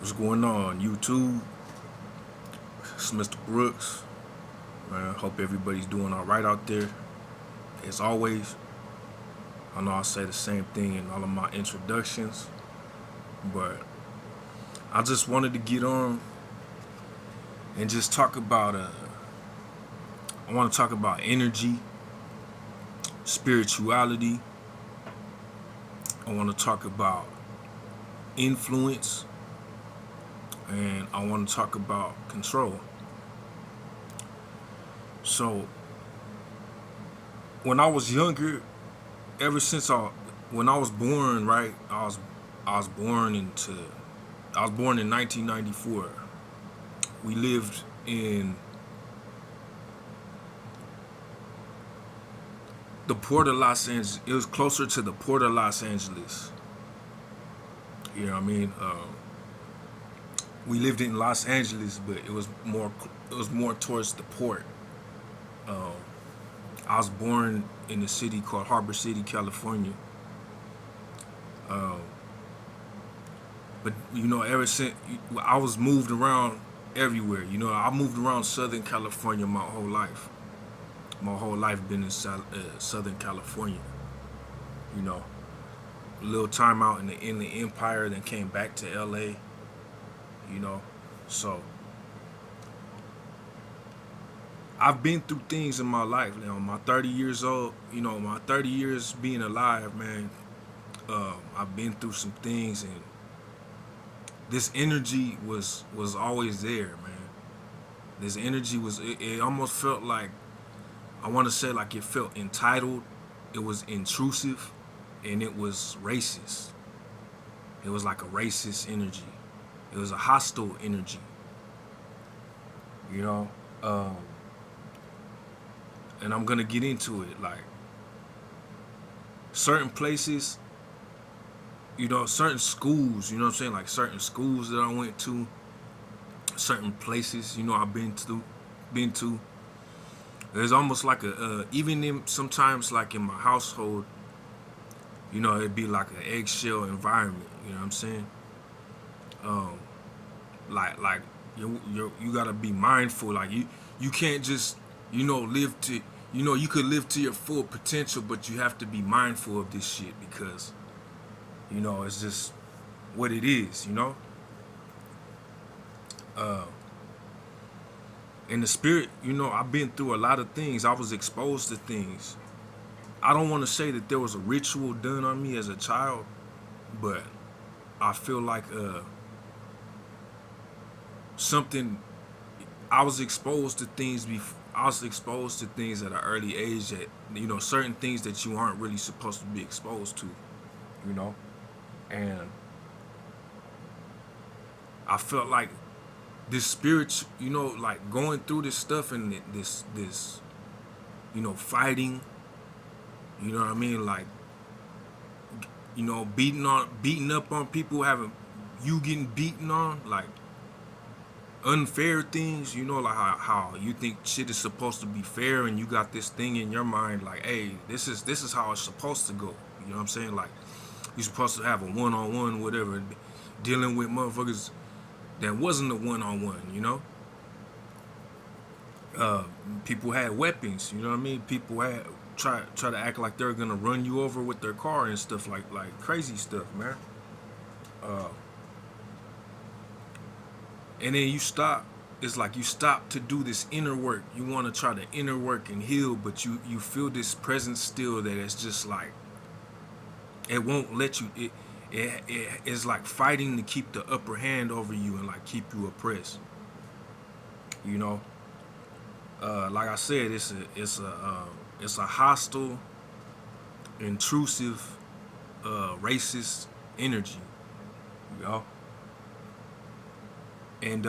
What's going on, YouTube? It's Mr. Brooks. Man, hope everybody's doing all right out there. As always, I know I say the same thing in all of my introductions, but I just wanted to get on and just talk about. I want to talk about energy, spirituality. I want to talk about influence, and I want to talk about control. So, when I was younger, ever since when I was born, right? I was born into I was born in 1994. We lived in the port of Los Angeles. It was closer to the port of Los Angeles. You know what I mean? We lived in Los Angeles, but it was more towards the port. Um, I was born in a city called Harbor City, California. Um, but ever since I was moved around everywhere. I moved around Southern California my whole life. My whole life been in Southern California. You know, a little time out in the Inland Empire, then came back to LA. You know, so I've been through things in my life. My 30 years old. My 30 years being alive, man. I've been through some things, and this energy was always there, man. This energy it almost felt like, I want to say, like it felt entitled. It was intrusive, and it was racist. It was like a racist energy. It was a hostile energy. You know, um, and I'm gonna get into it. Like certain places, certain schools. You know what I'm saying? Like certain schools that I went to, certain places. I've been to. There's almost like even in sometimes like in my household, it'd be like an eggshell environment. You know what I'm saying? Um, like you gotta be mindful. Like you can't just live to you could live to your full potential, but you have to be mindful of this shit because it's just what it is. Uh, in the spirit, I've been through a lot of things. I was exposed to things. I don't want to say that there was a ritual done on me as a child, but I feel like something. I was exposed to things before. I was exposed to things at an early age that certain things that you aren't really supposed to be exposed to. You know, and I felt like this spirit. Like going through this stuff and this fighting. You know what I mean? Like beating up on people, having you getting beaten on, like unfair things, like how you think shit is supposed to be fair, and you got this thing in your mind like, hey, this is how it's supposed to go. You know what I'm saying? Like you're supposed to have a one-on-one, whatever, dealing with motherfuckers that wasn't a one-on-one. Uh, People had weapons. You know what I mean? People had try to act like they're gonna run you over with their car and stuff, like crazy stuff, man. Uh, and then you stop. It's like you stop to do this inner work. You want to try to inner work and heal, but you feel this presence still that it's just like it won't let you. It's like fighting to keep the upper hand over you and like keep you oppressed. You know, like I said, it's a hostile, intrusive, racist energy. You know, and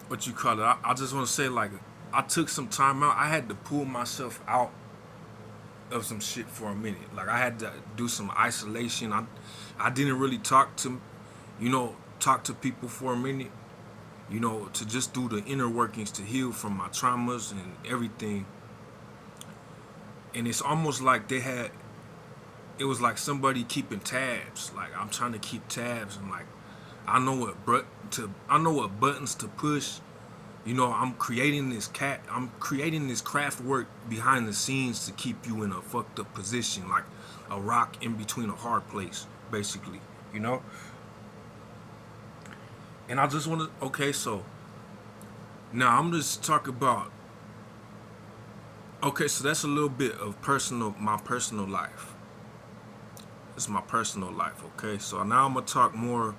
what you call it? I just want to say, like, I took some time out. I had to pull myself out of some shit for a minute. Like I had to do some isolation. I didn't really talk to people for a minute. To just do the inner workings to heal from my traumas and everything. And it's almost like they had it was like somebody keeping tabs. Like I'm trying to keep tabs, and like I know what buttons to push. You know, I'm creating this craft work behind the scenes to keep you in a fucked up position, like a rock in between a hard place, basically. You know? And I just want to, okay, so now I'm just talking about, okay, so that's a little bit of my personal life. It's my personal life, okay? So now I'm going to talk more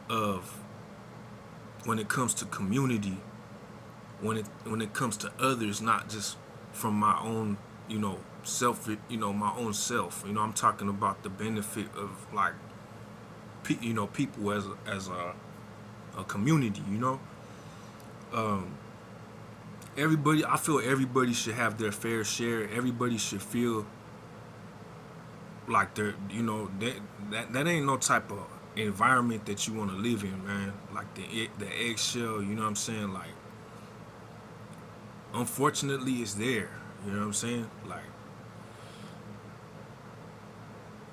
of when it comes to community, when it comes to others, not just from my own, my own self. I'm talking about the benefit of like, people as a community. I feel everybody should have their fair share. Everybody should feel like that ain't no type of environment that you want to live in, man. Like the eggshell, you know what I'm saying? Like, unfortunately, it's there. You know what I'm saying? Like,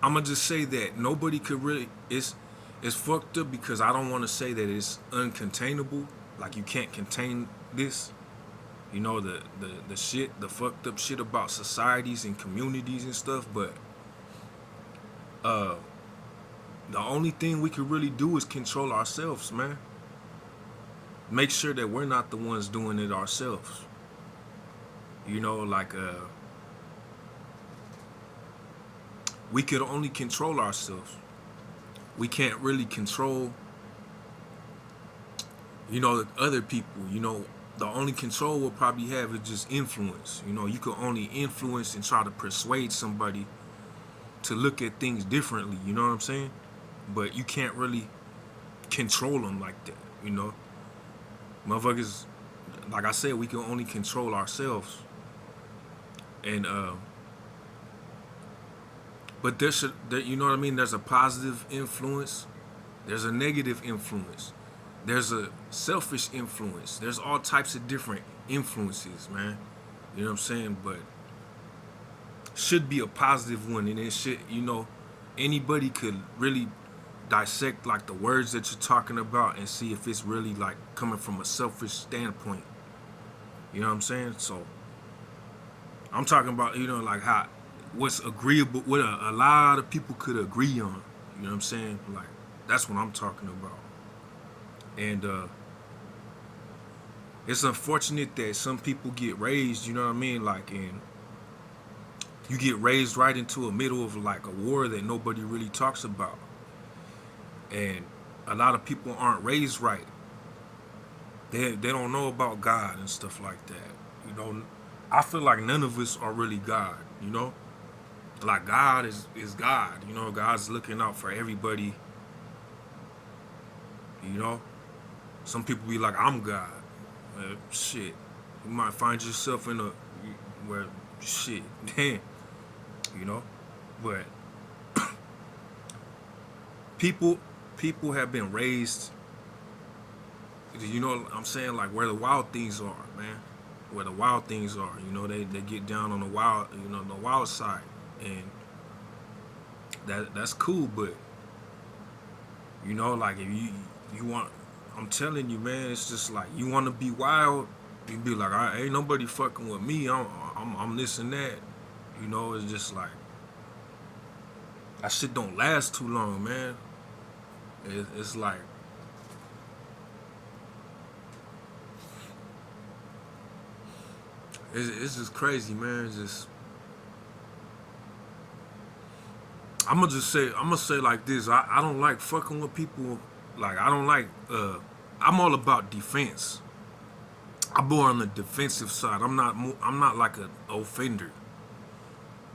I'm gonna just say that nobody could really. It's fucked up because I don't want to say that it's uncontainable. Like, you can't contain this. The fucked up shit about societies and communities and stuff. But the only thing we can really do is control ourselves, man. Make sure that we're not the ones doing it ourselves. We could only control ourselves. We can't really control, other people. The only control we'll probably have is just influence. You can only influence and try to persuade somebody to look at things differently. You know what I'm saying? But you can't really control them like that. Motherfuckers, like I said, we can only control ourselves. And but you know what I mean? There's a positive influence. There's a negative influence. There's a selfish influence. There's all types of different influences, man. You know what I'm saying? But should be a positive one, and it should, anybody could really dissect like the words that you're talking about and see if it's really like coming from a selfish standpoint. You know what I'm saying? So I'm talking about, like how what's agreeable, what a lot of people could agree on. You know what I'm saying? Like, that's what I'm talking about. And it's unfortunate that some people get raised, you know what I mean? Like, and you get raised right into the middle of like a war that nobody really talks about. And a lot of people aren't raised right. They don't know about God and stuff like that. I feel like none of us are really God, Like, God is God, God's looking out for everybody. Some people be like, I'm God. Shit. You might find yourself in where, shit, damn, But people have been raised, what I'm saying, like where the wild things are, man. Where the wild things are, they get down on the wild side. And that's cool, but like, if you want, I'm telling you, man, it's just like, you want to be wild, you be like, ain't nobody fucking with me. I'm this and that. It's just like, that shit don't last too long, man. It's like, it's just crazy, man. It's just, I'm gonna say like this. I don't like fucking with people. Like, I don't like. I'm all about defense. I'm more on the defensive side. I'm not like an offender.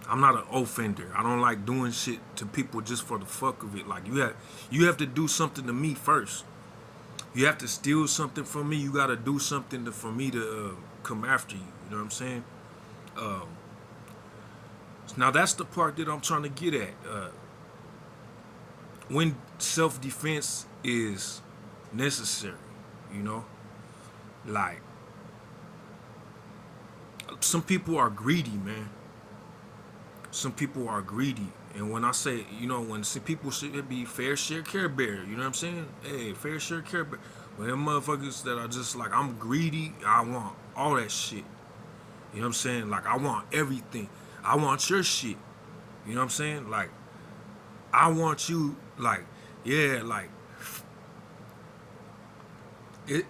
I'm not an offender. I don't like doing shit to people just for the fuck of it. Like, you have to do something to me first. You have to steal something from me. You got to do something for me to come after you. You know what I'm saying? Now that's the part that I'm trying to get at. When self-defense is necessary, like, some people are greedy, man. Some people are greedy, And when I say, you know, when people should be fair share Care Bear, you know what I'm saying? Hey, fair share Care Bear. When them motherfuckers that are just like, I'm greedy, I want all that shit. You know what I'm saying? Like, I want everything. I want your shit. You know what I'm saying? Like, I want you, like, yeah, like,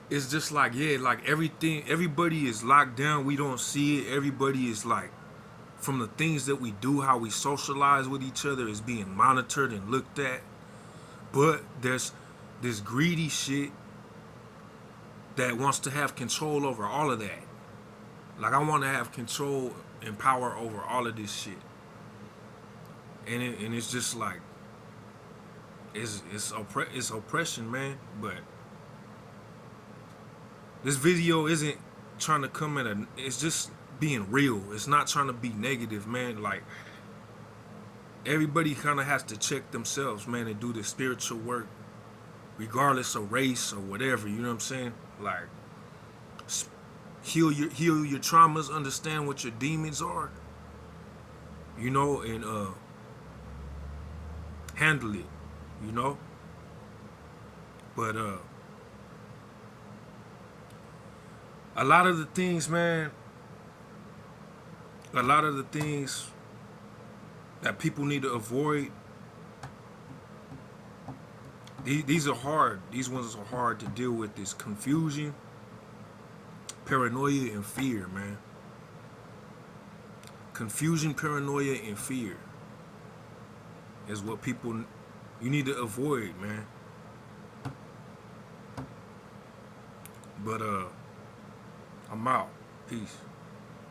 it's just like, yeah, like everything, everybody is locked down. We don't see it. Everybody is like, from the things that we do, how we socialize with each other is being monitored and looked at. But there's this greedy shit that wants to have control over all of that. Like, I want to have control and power over all of this shit. And it's just like, it's oppression, man. But this video isn't trying to come at a. It's just being real. It's not trying to be negative, man. Like, everybody kind of has to check themselves, man, and do the spiritual work, regardless of race or whatever. You know what I'm saying? Like, heal your traumas, understand what your demons are. You know, and handle it. You know, but a lot of the things, man. A lot of the things that people need to avoid. These are hard. These ones are hard to deal with. This confusion, paranoia, and fear, man. Confusion, paranoia, and fear is what people you need to avoid, man. But I'm out. Peace.